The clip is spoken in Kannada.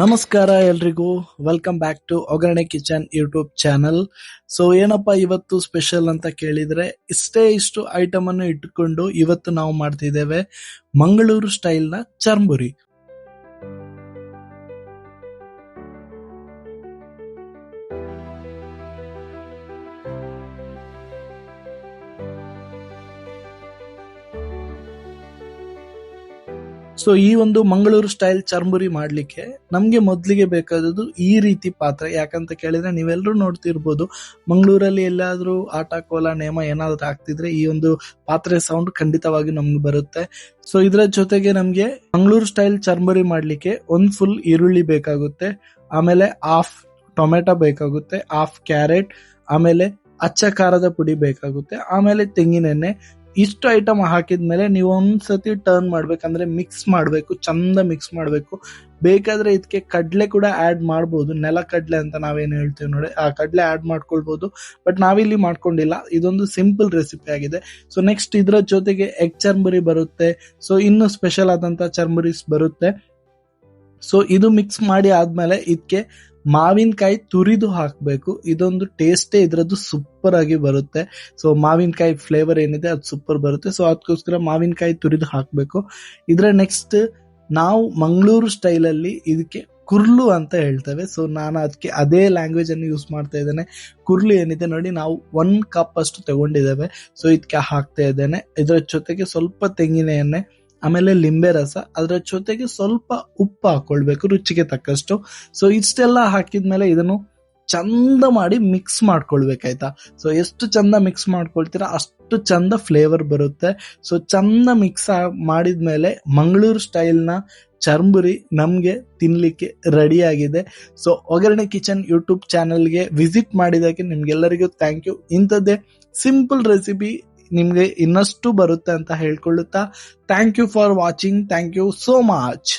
ನಮಸ್ಕಾರ ಎಲ್ರಿಗೂ, ವೆಲ್ಕಮ್ ಬ್ಯಾಕ್ ಟು ಒಗ್ಗರಣೆ ಕಿಚನ್ ಯೂಟ್ಯೂಬ್ ಚಾನಲ್. ಸೊ ಏನಪ್ಪಾ ಇವತ್ತು ಸ್ಪೆಷಲ್ ಅಂತ ಕೇಳಿದ್ರೆ, ಇಷ್ಟು ಐಟಮ್ ಅನ್ನು ಇಟ್ಟುಕೊಂಡು ಇವತ್ತು ನಾವು ಮಾಡ್ತಿದ್ದೇವೆ ಮಂಗಳೂರು ಸ್ಟೈಲ್ ನ ಚರ್ಮುರಿ. ಸೊ ಈ ಒಂದು ಮಂಗಳೂರು ಸ್ಟೈಲ್ ಚರ್ಮುರಿ ಮಾಡ್ಲಿಕ್ಕೆ ನಮ್ಗೆ ಮೊದ್ಲಿಗೆ ಬೇಕಾದದ್ದು ಈ ರೀತಿ ಪಾತ್ರೆ. ಯಾಕಂತ ಕೇಳಿದ್ರೆ ನೀವೆಲ್ಲರೂ ನೋಡ್ತಿರ್ಬೋದು, ಮಂಗಳೂರಲ್ಲಿ ಎಲ್ಲಾದ್ರೂ ಆಟ ಕೋಲ ನೇಮ ಏನಾದ್ರೂ ಆಗ್ತಿದ್ರೆ ಈ ಒಂದು ಪಾತ್ರೆ ಸೌಂಡ್ ಖಂಡಿತವಾಗಿ ನಮ್ಗೆ ಬರುತ್ತೆ. ಸೊ ಇದ್ರ ಜೊತೆಗೆ ನಮ್ಗೆ ಮಂಗಳೂರು ಸ್ಟೈಲ್ ಚರ್ಮುರಿ ಮಾಡ್ಲಿಕ್ಕೆ ಒಂದ್ ಫುಲ್ ಈರುಳ್ಳಿ ಬೇಕಾಗುತ್ತೆ, ಆಮೇಲೆ ಹಾಫ್ ಟೊಮೆಟೊ ಬೇಕಾಗುತ್ತೆ, ಹಾಫ್ ಕ್ಯಾರೆಟ್, ಆಮೇಲೆ ಅಚ್ಚ ಖಾರದ ಪುಡಿ ಬೇಕಾಗುತ್ತೆ, ಆಮೇಲೆ ತೆಂಗಿನೆಣ್ಣೆ. ಇಷ್ಟು ಐಟಮ್ ಹಾಕಿದ್ಮೇಲೆ ನೀವು ಒಂದ್ಸತಿ ಟರ್ನ್ ಮಾಡ್ಬೇಕಂದ್ರೆ ಮಿಕ್ಸ್ ಮಾಡ್ಬೇಕು, ಚಂದ ಮಿಕ್ಸ್ ಮಾಡ್ಬೇಕು. ಬೇಕಾದ್ರೆ ಇದಕ್ಕೆ ಕಡ್ಲೆ ಕೂಡ ಆಡ್ ಮಾಡ್ಬೋದು, ನೆಲ ಕಡ್ಲೆ ಅಂತ ನಾವೇನ್ ಹೇಳ್ತೀವಿ ನೋಡಿ, ಆ ಕಡ್ಲೆ ಆಡ್ ಮಾಡ್ಕೊಳ್ಬಹುದು. ಬಟ್ ನಾವಿಲ್ಲಿ ಮಾಡ್ಕೊಂಡಿಲ್ಲ, ಇದೊಂದು ಸಿಂಪಲ್ ರೆಸಿಪಿ ಆಗಿದೆ. ಸೊ ನೆಕ್ಸ್ಟ್ ಇದ್ರ ಜೊತೆಗೆ ಎಗ್ ಚರ್ಮುರಿ ಬರುತ್ತೆ. ಸೊ ಇನ್ನು ಸ್ಪೆಷಲ್ ಆದಂತ ಚರ್ಮುರೀಸ್ ಬರುತ್ತೆ. ಸೊ ಇದು ಮಿಕ್ಸ್ ಮಾಡಿ ಆದ್ಮೇಲೆ ಇದಕ್ಕೆ ಮಾವಿನಕಾಯಿ ತುರಿದು ಹಾಕ್ಬೇಕು. ಇದೊಂದು ಟೇಸ್ಟೇ ಇದ್ರದ್ದು ಸೂಪರ್ ಆಗಿ ಬರುತ್ತೆ. ಸೊ ಮಾವಿನಕಾಯಿ ಫ್ಲೇವರ್ ಏನಿದೆ ಅದು ಸೂಪರ್ ಬರುತ್ತೆ. ಸೊ ಅದಕ್ಕೋಸ್ಕರ ಮಾವಿನಕಾಯಿ ತುರಿದು ಹಾಕ್ಬೇಕು. ಇದ್ರ ನೆಕ್ಸ್ಟ್ ನಾವು ಮಂಗಳೂರು ಸ್ಟೈಲ್ ಅಲ್ಲಿ ಇದಕ್ಕೆ ಕುರ್ಲು ಅಂತ ಹೇಳ್ತೇವೆ. ಸೊ ನಾನು ಅದಕ್ಕೆ ಅದೇ ಲ್ಯಾಂಗ್ವೇಜ್ ಅನ್ನು ಯೂಸ್ ಮಾಡ್ತಾ ಇದ್ದೇನೆ. ಕುರ್ಲು ಏನಿದೆ ನೋಡಿ, ನಾವು 1 ಕಪ್ ಅಷ್ಟು ತಗೊಂಡಿದ್ದೇವೆ. ಸೊ ಇದಕ್ಕೆ ಹಾಕ್ತಾ ಇದ್ದೇನೆ. ಇದರ ಜೊತೆಗೆ ಸ್ವಲ್ಪ ತೆಂಗಿನ ಎಣ್ಣೆ, ಆಮೇಲೆ ಲಿಂಬೆ ರಸ, ಅದರ ಜೊತೆಗೆ ಸ್ವಲ್ಪ ಉಪ್ಪು ಹಾಕೊಳ್ಬೇಕು ರುಚಿಗೆ ತಕ್ಕಷ್ಟು. ಸೊ ಇಷ್ಟೆಲ್ಲ ಹಾಕಿದ್ಮೇಲೆ ಇದನ್ನು ಚಂದ ಮಾಡಿ ಮಿಕ್ಸ್ ಮಾಡ್ಕೊಳ್ಬೇಕಾಯ್ತಾ. ಸೊ ಎಷ್ಟು ಚಂದ ಮಿಕ್ಸ್ ಮಾಡ್ಕೊಳ್ತೀರಾ ಅಷ್ಟು ಚಂದ ಫ್ಲೇವರ್ ಬರುತ್ತೆ. ಸೊ ಚಂದ ಮಿಕ್ಸ್ ಮಾಡಿದ್ಮೇಲೆ ಮಂಗಳೂರು ಸ್ಟೈಲ್ ನ ಚರ್ಮುರಿ ನಮ್ಗೆ ತಿನ್ಲಿಕ್ಕೆ ರೆಡಿ ಆಗಿದೆ. ಸೊ ಒಗ್ಗರಣೆ ಕಿಚನ್ ಯೂಟ್ಯೂಬ್ ಚಾನೆಲ್ಗೆ ವಿಸಿಟ್ ಮಾಡಿದಕ್ಕೆ ನಿಮ್ಗೆಲ್ಲರಿಗೂ ಥ್ಯಾಂಕ್ ಯು. ಇಂಥದ್ದೇ ಸಿಂಪಲ್ ರೆಸಿಪಿ ನಿಮ್ಗೆ ಇನ್ನಷ್ಟು ಬರುತ್ತೆ ಅಂತ ಹೇಳ್ಕೊಳ್ಳುತ್ತಾ, thank you for watching. Thank you so much.